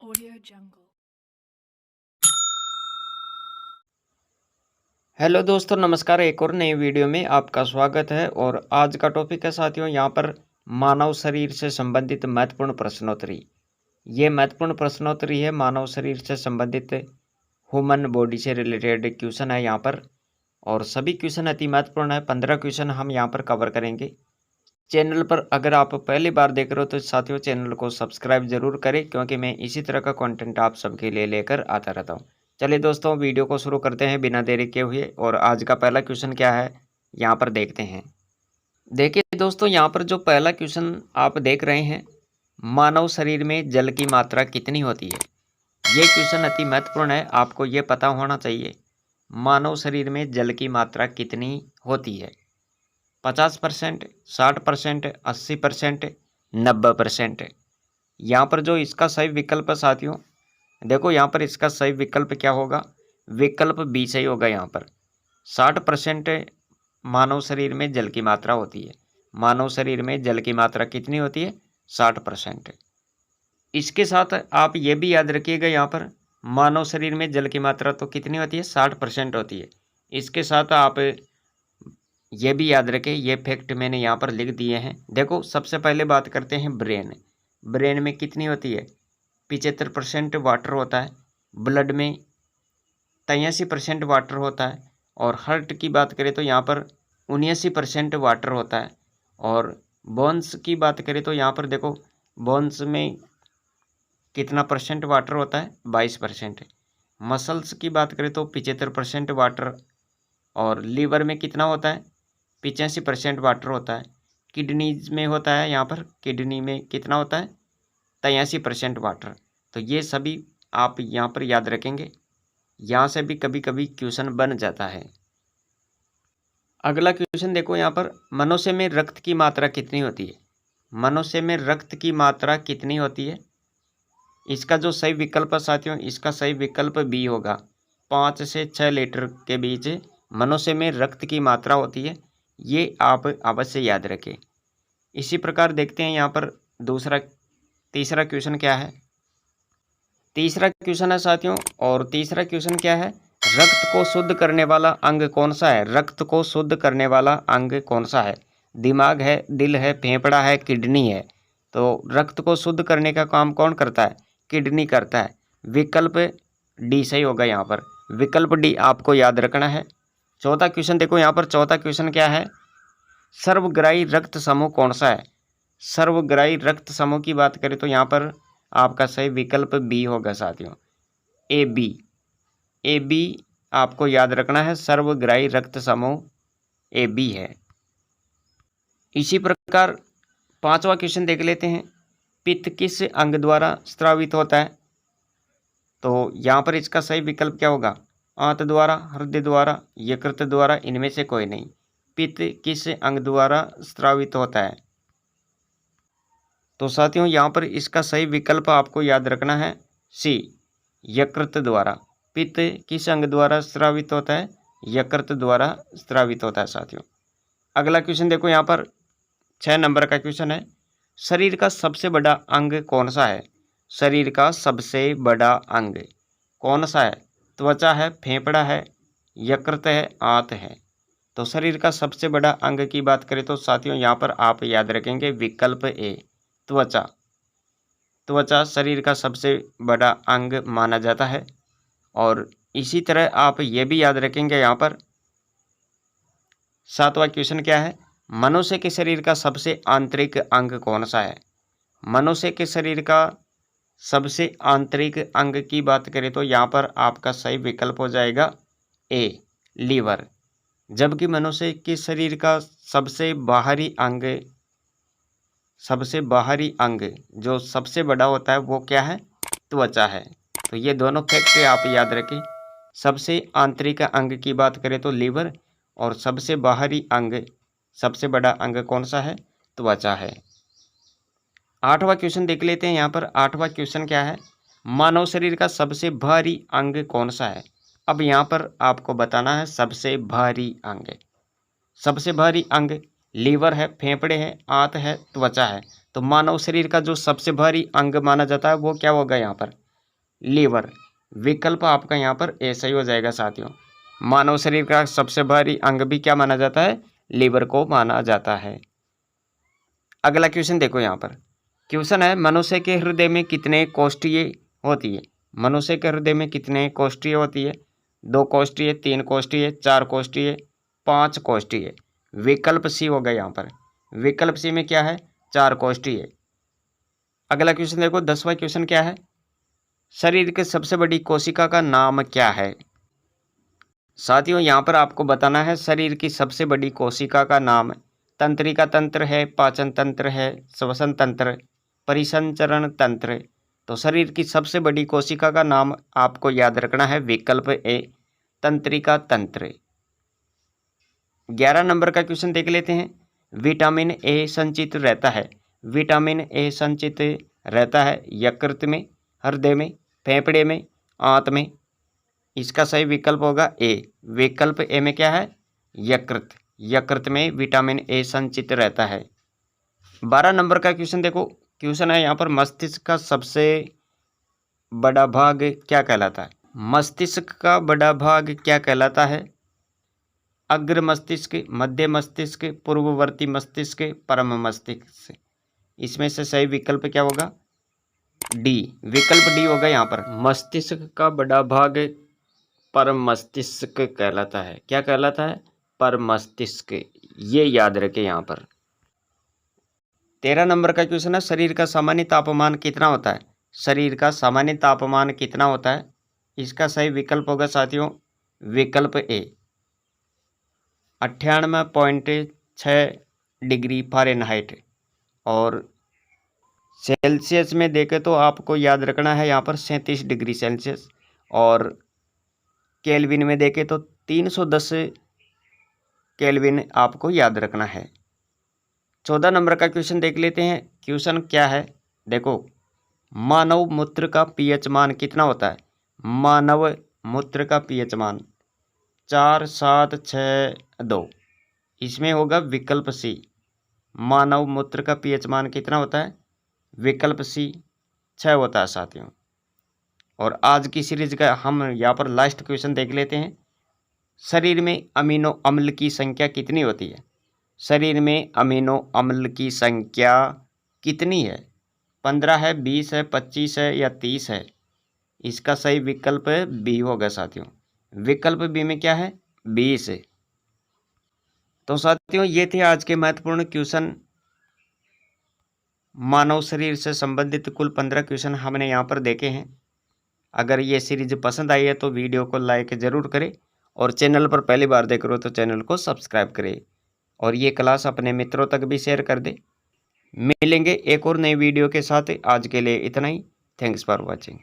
Audio Jungle। Hello दोस्तों, नमस्कार। एक और नई वीडियो में आपका स्वागत है। और आज का टॉपिक है साथियों, यहाँ पर मानव शरीर से संबंधित महत्वपूर्ण प्रश्नोत्तरी। ये महत्वपूर्ण प्रश्नोत्तरी है, मानव शरीर से संबंधित ह्यूमन बॉडी से रिलेटेड क्वेश्चन है यहाँ पर। और सभी क्वेश्चन अति महत्वपूर्ण है। 15 क्वेश्चन हम यहाँ पर कवर करेंगे। चैनल पर अगर आप पहली बार देख रहे हो तो साथियों चैनल को सब्सक्राइब जरूर करें, क्योंकि मैं इसी तरह का कंटेंट आप सबके लिए लेकर आता रहता हूँ। चलिए दोस्तों, वीडियो को शुरू करते हैं बिना देरी के हुए। और आज का पहला क्वेश्चन क्या है यहाँ पर देखते हैं। देखिए दोस्तों, यहाँ पर जो पहला क्वेश्चन आप देख रहे हैं, मानव शरीर में जल की मात्रा कितनी होती है। ये क्वेश्चन अति महत्वपूर्ण है, आपको ये पता होना चाहिए। मानव शरीर में जल की मात्रा कितनी होती है। 50%, 60%, 80%, 90%। यहाँ पर जो इसका सही विकल्प है साथियों, देखो यहाँ पर इसका सही विकल्प क्या होगा। विकल्प बी सही होगा। यहाँ पर 60% मानव शरीर में जल की मात्रा होती है। मानव शरीर में जल की मात्रा कितनी होती है, 60%। इसके साथ आप ये भी याद रखिएगा, यहाँ पर मानव शरीर में जल की मात्रा तो कितनी होती है, 60% होती है। इसके साथ आप ये भी याद रखें, ये फैक्ट मैंने यहाँ पर लिख दिए हैं। देखो सबसे पहले बात करते हैं ब्रेन। ब्रेन में कितनी होती है, 75% वाटर होता है। ब्लड में 83% वाटर होता है। और हार्ट की बात करें तो यहाँ पर 79% वाटर होता है। और बोन्स की बात करें तो यहाँ पर देखो बोन्स में कितना परसेंट वाटर होता है, 22%। मसल्स की बात करें तो 75% वाटर। और लीवर में कितना होता है, 85% वाटर होता है। किडनीज में होता है, यहाँ पर किडनी में कितना होता है, 83% वाटर। तो ये सभी आप यहाँ पर याद रखेंगे, यहाँ से भी कभी कभी क्वेश्चन बन जाता है। अगला क्वेश्चन देखो, यहाँ पर मनुष्य में रक्त की मात्रा कितनी होती है। मनुष्य में रक्त की मात्रा कितनी होती है। इसका जो सही विकल्प है साथियों, इसका सही विकल्प बी होगा। 5 से 6 लीटर के बीच मनुष्य में रक्त की मात्रा होती है। ये आप अवश्य याद रखें। इसी प्रकार देखते हैं यहाँ पर तीसरा क्वेश्चन क्या है। तीसरा क्वेश्चन है साथियों, और तीसरा क्वेश्चन क्या है, रक्त को शुद्ध करने वाला अंग कौन सा है। रक्त को शुद्ध करने वाला अंग कौन सा है। दिमाग है, दिल है, फेफड़ा है, किडनी है। तो रक्त को शुद्ध करने का काम कौन करता है, किडनी करता है। विकल्प डी सही होगा। यहाँ पर विकल्प डी आपको याद रखना है। चौथा क्वेश्चन देखो, यहाँ पर चौथा क्वेश्चन क्या है, सर्वग्राही रक्त समूह कौन सा है। सर्वग्राही रक्त समूह की बात करें तो यहाँ पर आपका सही विकल्प बी होगा साथियों, ए बी। ए बी आपको याद रखना है, सर्वग्राही रक्त समूह ए बी है। इसी प्रकार पांचवा क्वेश्चन देख लेते हैं, पित्त किस अंग द्वारा स्रावित होता है। तो यहाँ पर इसका सही विकल्प क्या होगा, आंत द्वारा, हृदय द्वारा, यकृत द्वारा, इनमें से कोई नहीं। पित्त किस अंग द्वारा स्रावित होता है। तो साथियों यहाँ पर इसका सही विकल्प आपको याद रखना है, सी, यकृत द्वारा। पित्त किस अंग द्वारा स्रावित होता है, यकृत द्वारा स्रावित होता है साथियों। अगला क्वेश्चन देखो, यहाँ पर 6 नंबर का क्वेश्चन है, शरीर का सबसे बड़ा अंग कौन सा है। शरीर का सबसे बड़ा अंग कौन सा है। त्वचा है, फेफड़ा है, यकृत है, आंत है। तो शरीर का सबसे बड़ा अंग की बात करें तो साथियों यहाँ पर आप याद रखेंगे विकल्प ए, त्वचा। त्वचा शरीर का सबसे बड़ा अंग माना जाता है। और इसी तरह आप ये भी याद रखेंगे, यहाँ पर 7वां क्वेश्चन क्या है, मनुष्य के शरीर का सबसे आंतरिक अंग कौन सा है। मनुष्य के शरीर का सबसे आंतरिक अंग की बात करें तो यहाँ पर आपका सही विकल्प हो जाएगा ए, लीवर। जबकि मनुष्य के शरीर का सबसे बाहरी अंग जो सबसे बड़ा होता है वो क्या है, त्वचा है। तो ये दोनों फैक्ट आप याद रखें। सबसे आंतरिक अंग की बात करें तो लीवर, और सबसे बाहरी अंग, सबसे बड़ा अंग कौन सा है, त्वचा है। 8वां क्वेश्चन देख लेते हैं। यहाँ पर 8वां क्वेश्चन क्या है, मानव शरीर का सबसे भारी अंग कौन सा है। अब यहाँ पर आपको बताना है सबसे भारी अंग। सबसे भारी अंग लीवर है, फेफड़े हैं, आंत है, त्वचा है। तो मानव शरीर का जो सबसे भारी अंग माना जाता है वो क्या होगा, यहाँ पर लीवर। विकल्प आपका यहाँ पर ए सही हो जाएगा साथियों। मानव शरीर का सबसे भारी अंग भी क्या माना जाता है? लीवर को माना जाता है। अगला क्वेश्चन देखो यहाँ पर। क्वेश्चन है, मनुष्य के हृदय में कितने कोष्ठीय होती है? मनुष्य के हृदय में कितने कोष्ठीय होती है? 2 कोष्ठीय, 3 कोष्ठीय, 4 कोष्ठीय, 5 कोष्ठीय। विकल्प सी होगा यहाँ पर। विकल्प सी में क्या है? 4 कोष्ठीय। अगला क्वेश्चन देखो, 10वां क्वेश्चन क्या है? शरीर की सबसे बड़ी कोशिका का नाम क्या है? साथियों यहाँ पर आपको बताना है शरीर की सबसे बड़ी कोशिका का नाम। तंत्रिका तंत्र है, पाचन तंत्र है, श्वसन तंत्र, परिसंचरण तंत्र। तो शरीर की सबसे बड़ी कोशिका का नाम आपको याद रखना है विकल्प ए, तंत्रिका तंत्र। 11 नंबर का क्वेश्चन देख लेते हैं। विटामिन ए संचित रहता है। विटामिन ए संचित रहता है यकृत में, हृदय में, फेफड़े में, आंत में। इसका सही विकल्प होगा ए। विकल्प ए में क्या है? यकृत। यकृत में विटामिन ए संचित रहता है। 12 नंबर का क्वेश्चन देखो। क्वेश्चन है यहाँ पर, मस्तिष्क का सबसे बड़ा भाग क्या कहलाता है? मस्तिष्क का बड़ा भाग क्या कहलाता है? अग्र मस्तिष्क, मध्य मस्तिष्क, पूर्ववर्ती मस्तिष्क, परम मस्तिष्क। इसमें से सही विकल्प क्या होगा? डी। विकल्प डी होगा यहाँ पर। मस्तिष्क का बड़ा भाग परम मस्तिष्क कहलाता है। क्या कहलाता है? परम मस्तिष्क। ये याद रखें यहाँ पर। 13 नंबर का क्वेश्चन है, शरीर का सामान्य तापमान कितना होता है? शरीर का सामान्य तापमान कितना होता है? इसका सही विकल्प होगा साथियों विकल्प ए, 98.6 डिग्री फ़ारेनहाइट। और सेल्सियस में देखें तो आपको याद रखना है यहाँ पर 37 डिग्री सेल्सियस। और केल्विन में देखें तो 310 केल्विन आपको याद रखना है। 14 नंबर का क्वेश्चन देख लेते हैं। क्वेश्चन क्या है? देखो, मानव मूत्र का पीएच मान कितना होता है? मानव मूत्र का पीएच मान 4, 7, 6, 2। इसमें होगा विकल्प सी। मानव मूत्र का पीएच मान कितना होता है? विकल्प सी 6 होता है साथियों। और आज की सीरीज का हम यहाँ पर लास्ट क्वेश्चन देख लेते हैं। शरीर में अमीनो अम्ल की संख्या कितनी होती है? शरीर में अमीनो अम्ल की संख्या कितनी है? 15 है, 20 है, 25 है या 30 है? इसका सही विकल्प बी होगा साथियों। विकल्प बी में क्या है? 20 है। तो साथियों ये थे आज के महत्वपूर्ण क्वेश्चन। मानव शरीर से संबंधित कुल 15 क्वेश्चन हमने यहाँ पर देखे हैं। अगर ये सीरीज पसंद आई है तो वीडियो को लाइक ज़रूर करें और चैनल पर पहली बार देख रहे हो तो चैनल को सब्सक्राइब करें और ये क्लास अपने मित्रों तक भी शेयर कर दें। मिलेंगे एक और नई वीडियो के साथ। आज के लिए इतना ही। Thanks for watching.